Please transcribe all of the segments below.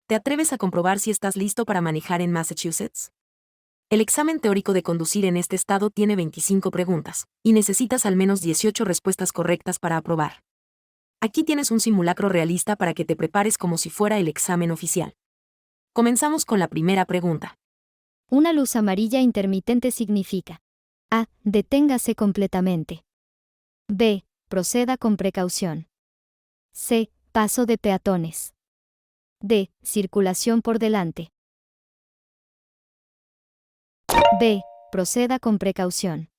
¿Te atreves a comprobar si estás listo para manejar en Massachusetts? El examen teórico de conducir en este estado tiene 25 preguntas, y necesitas al menos 18 respuestas correctas para aprobar. Aquí tienes un simulacro realista para que te prepares como si fuera el examen oficial. Comenzamos con la primera pregunta. Una luz amarilla intermitente significa: A. Deténgase completamente. B. Proceda con precaución. C. Paso de peatones. D. Circulación por delante. B. Proceda con precaución.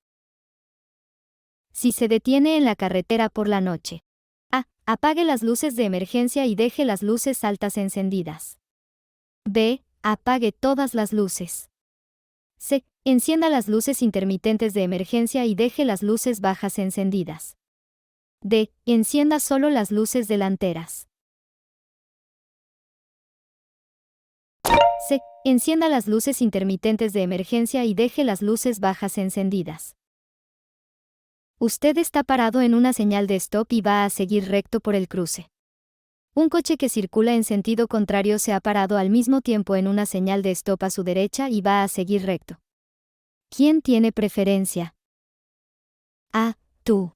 Si se detiene en la carretera por la noche. A. Apague las luces de emergencia y deje las luces altas encendidas. B. Apague todas las luces. C. Encienda las luces intermitentes de emergencia y deje las luces bajas encendidas. D. Encienda solo las luces delanteras. C. Encienda las luces intermitentes de emergencia y deje las luces bajas encendidas. Usted está parado en una señal de stop y va a seguir recto por el cruce. Un coche que circula en sentido contrario se ha parado al mismo tiempo en una señal de stop a su derecha y va a seguir recto. ¿Quién tiene preferencia? A. Tú.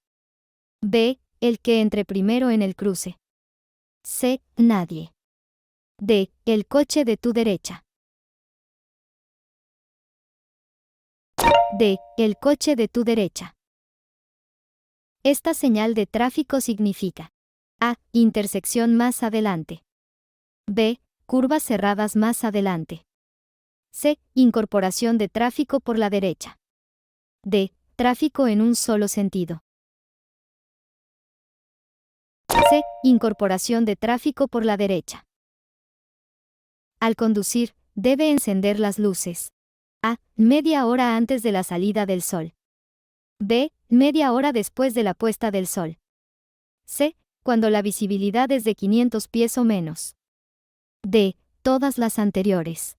B. El que entre primero en el cruce. C. Nadie. D. El coche de tu derecha. D. El coche de tu derecha. Esta señal de tráfico significa: A. Intersección más adelante. B. Curvas cerradas más adelante. C. Incorporación de tráfico por la derecha. D. Tráfico en un solo sentido. C. Incorporación de tráfico por la derecha. Al conducir, debe encender las luces. A. Media hora antes de la salida del sol. B. Media hora después de la puesta del sol. C. Cuando la visibilidad es de 500 pies o menos. D. Todas las anteriores.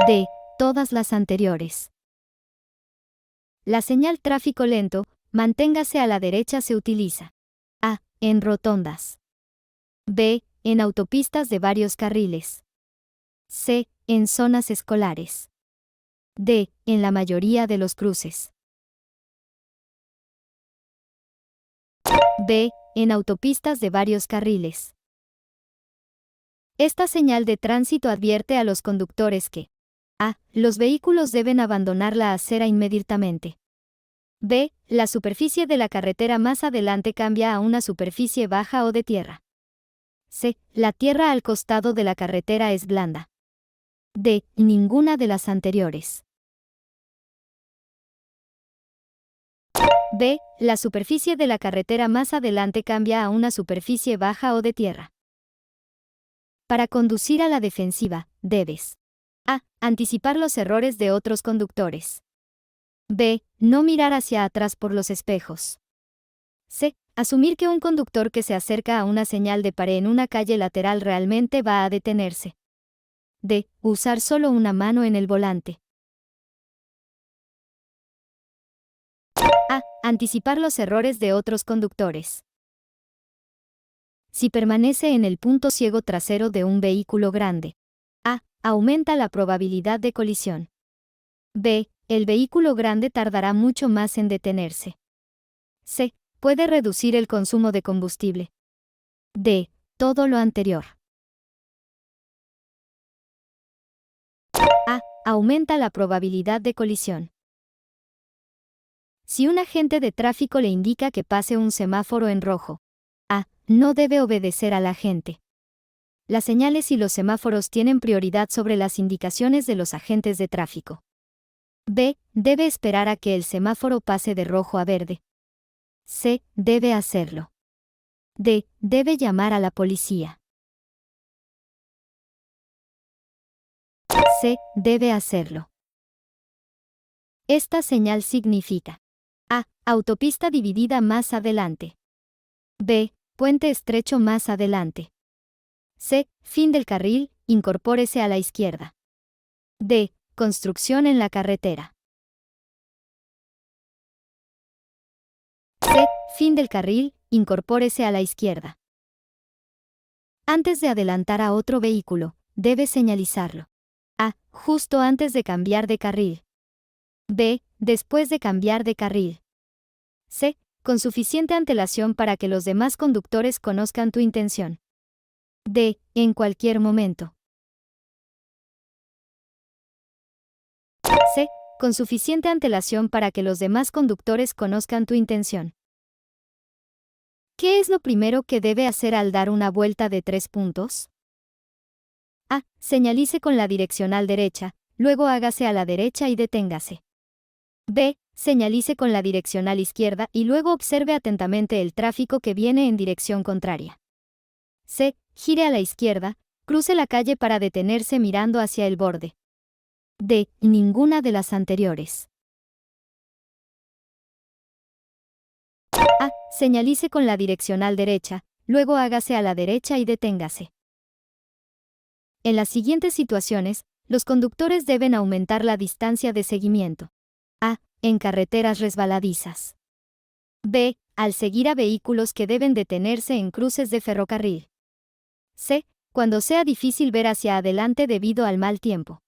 D. Todas las anteriores. La señal tráfico lento, manténgase a la derecha se utiliza: A. En rotondas. B. En autopistas de varios carriles. C. En zonas escolares. D. En la mayoría de los cruces. B. En autopistas de varios carriles. Esta señal de tránsito advierte a los conductores que: A. Los vehículos deben abandonar la acera inmediatamente. B. La superficie de la carretera más adelante cambia a una superficie baja o de tierra. C. La tierra al costado de la carretera es blanda. D. Ninguna de las anteriores. B. La superficie de la carretera más adelante cambia a una superficie baja o de tierra. Para conducir a la defensiva, debes: A. Anticipar los errores de otros conductores. B. No mirar hacia atrás por los espejos. C. Asumir que un conductor que se acerca a una señal de pare en una calle lateral realmente va a detenerse. D. Usar solo una mano en el volante. A. Anticipar los errores de otros conductores. Si permanece en el punto ciego trasero de un vehículo grande. A. Aumenta la probabilidad de colisión. B. El vehículo grande tardará mucho más en detenerse. C. Puede reducir el consumo de combustible. D. Todo lo anterior. A. Aumenta la probabilidad de colisión. Si un agente de tráfico le indica que pase un semáforo en rojo, A. No debe obedecer al agente. Las señales y los semáforos tienen prioridad sobre las indicaciones de los agentes de tráfico. B. Debe esperar a que el semáforo pase de rojo a verde. C. Debe hacerlo. D. Debe llamar a la policía. C. Debe hacerlo. Esta señal significa: A. Autopista dividida más adelante. B. Puente estrecho más adelante. C. Fin del carril, incorpórese a la izquierda. D. Construcción en la carretera. C. Fin del carril, incorpórese a la izquierda. Antes de adelantar a otro vehículo, debes señalizarlo. A. Justo antes de cambiar de carril. B. Después de cambiar de carril. C. Con suficiente antelación para que los demás conductores conozcan tu intención. D. En cualquier momento. C. Con suficiente antelación para que los demás conductores conozcan tu intención. ¿Qué es lo primero que debe hacer al dar una vuelta de 3 puntos? A. Señalice con la direccional derecha, luego hágase a la derecha y deténgase. B. Señalice con la direccional izquierda y luego observe atentamente el tráfico que viene en dirección contraria. C. Gire a la izquierda, cruce la calle para detenerse mirando hacia el borde. D. Ninguna de las anteriores. A. Señalice con la direccional derecha, luego hágase a la derecha y deténgase. En las siguientes situaciones, los conductores deben aumentar la distancia de seguimiento. A. En carreteras resbaladizas. B. Al seguir a vehículos que deben detenerse en cruces de ferrocarril. C. Cuando sea difícil ver hacia adelante debido al mal tiempo.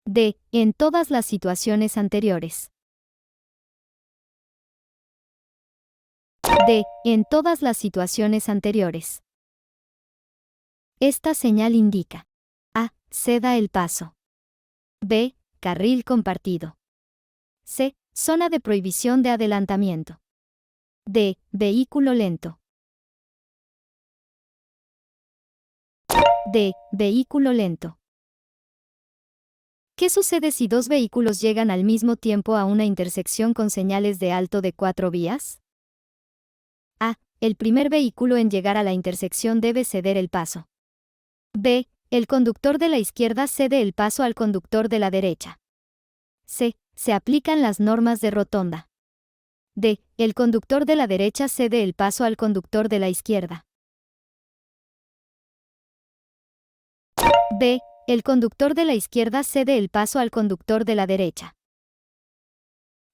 D. En todas las situaciones anteriores. D. En todas las situaciones anteriores. Esta señal indica: A. Ceda el paso. B. Carril compartido. C. Zona de prohibición de adelantamiento. D. Vehículo lento. D. Vehículo lento. ¿Qué sucede si dos vehículos llegan al mismo tiempo a una intersección con señales de alto de 4 vías? A. El primer vehículo en llegar a la intersección debe ceder el paso. B. El conductor de la izquierda cede el paso al conductor de la derecha. C. Se aplican las normas de rotonda. D. El conductor de la derecha cede el paso al conductor de la izquierda. B. El conductor de la izquierda cede el paso al conductor de la derecha.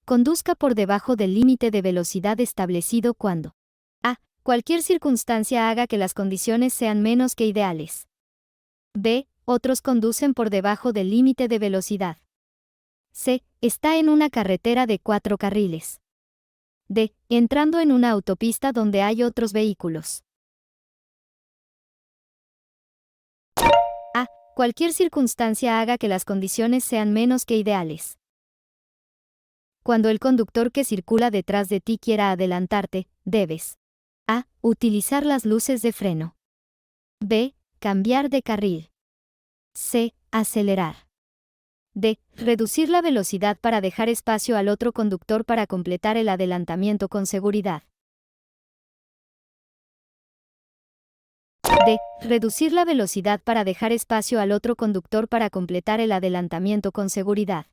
Conduzca por debajo del límite de velocidad establecido cuando: A. Cualquier circunstancia haga que las condiciones sean menos que ideales. B. Otros conducen por debajo del límite de velocidad. C. Está en una carretera de 4 carriles. D. Entrando en una autopista donde hay otros vehículos. A. Cualquier circunstancia haga que las condiciones sean menos que ideales. Cuando el conductor que circula detrás de ti quiera adelantarte, debes: A. Utilizar las luces de freno. B. Cambiar de carril. C. Acelerar. D. Reducir la velocidad para dejar espacio al otro conductor para completar el adelantamiento con seguridad. D. Reducir la velocidad para dejar espacio al otro conductor para completar el adelantamiento con seguridad.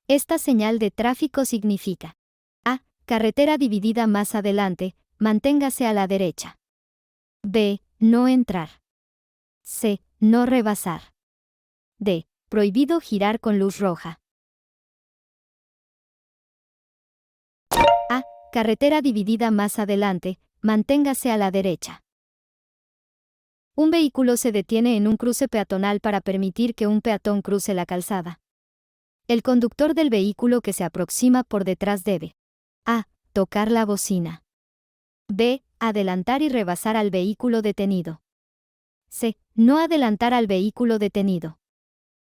Esta señal de tráfico significa: A. Carretera dividida más adelante, manténgase a la derecha. B. No entrar. C. No rebasar. D. Prohibido girar con luz roja. A. Carretera dividida más adelante, manténgase a la derecha. Un vehículo se detiene en un cruce peatonal para permitir que un peatón cruce la calzada. El conductor del vehículo que se aproxima por detrás debe: A. Tocar la bocina. B. Adelantar y rebasar al vehículo detenido. C. No adelantar al vehículo detenido.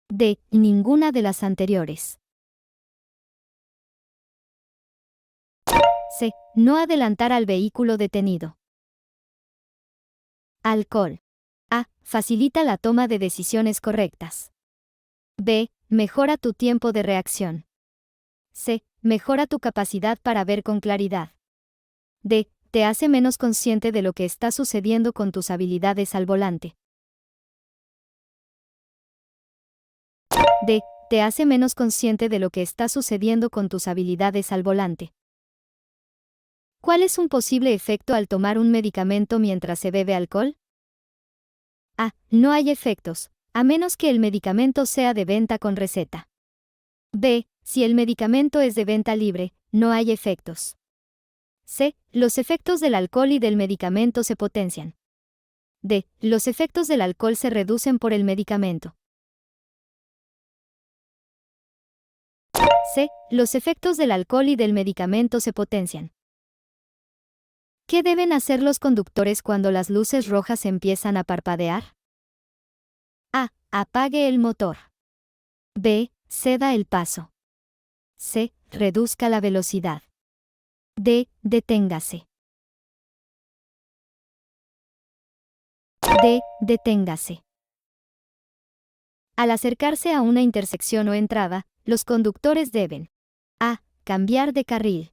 D. Ninguna de las anteriores. C. No adelantar al vehículo detenido. Alcohol. A. Facilita la toma de decisiones correctas. B. Mejora tu tiempo de reacción. C. Mejora tu capacidad para ver con claridad. D. Te hace menos consciente de lo que está sucediendo con tus habilidades al volante. D. Te hace menos consciente de lo que está sucediendo con tus habilidades al volante. ¿Cuál es un posible efecto al tomar un medicamento mientras se bebe alcohol? A. No hay efectos, a menos que el medicamento sea de venta con receta. B. Si el medicamento es de venta libre, no hay efectos. C. Los efectos del alcohol y del medicamento se potencian. D. Los efectos del alcohol se reducen por el medicamento. C. Los efectos del alcohol y del medicamento se potencian. ¿Qué deben hacer los conductores cuando las luces rojas empiezan a parpadear? A. Apague el motor. B. Ceda el paso. C. Reduzca la velocidad. D. Deténgase. D. Deténgase. Al acercarse a una intersección o entrada, los conductores deben A. Cambiar de carril.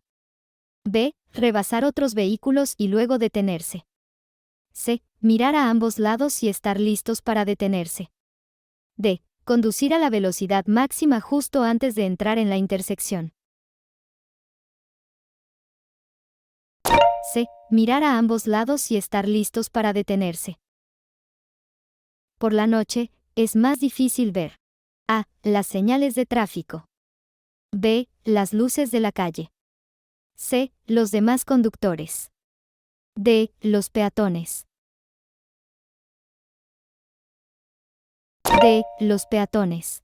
B. Rebasar otros vehículos y luego detenerse. C. Mirar a ambos lados y estar listos para detenerse. D. Conducir a la velocidad máxima justo antes de entrar en la intersección. C. Mirar a ambos lados y estar listos para detenerse. Por la noche, es más difícil ver A. Las señales de tráfico. B. Las luces de la calle. C. Los demás conductores. D. Los peatones. D. Los peatones.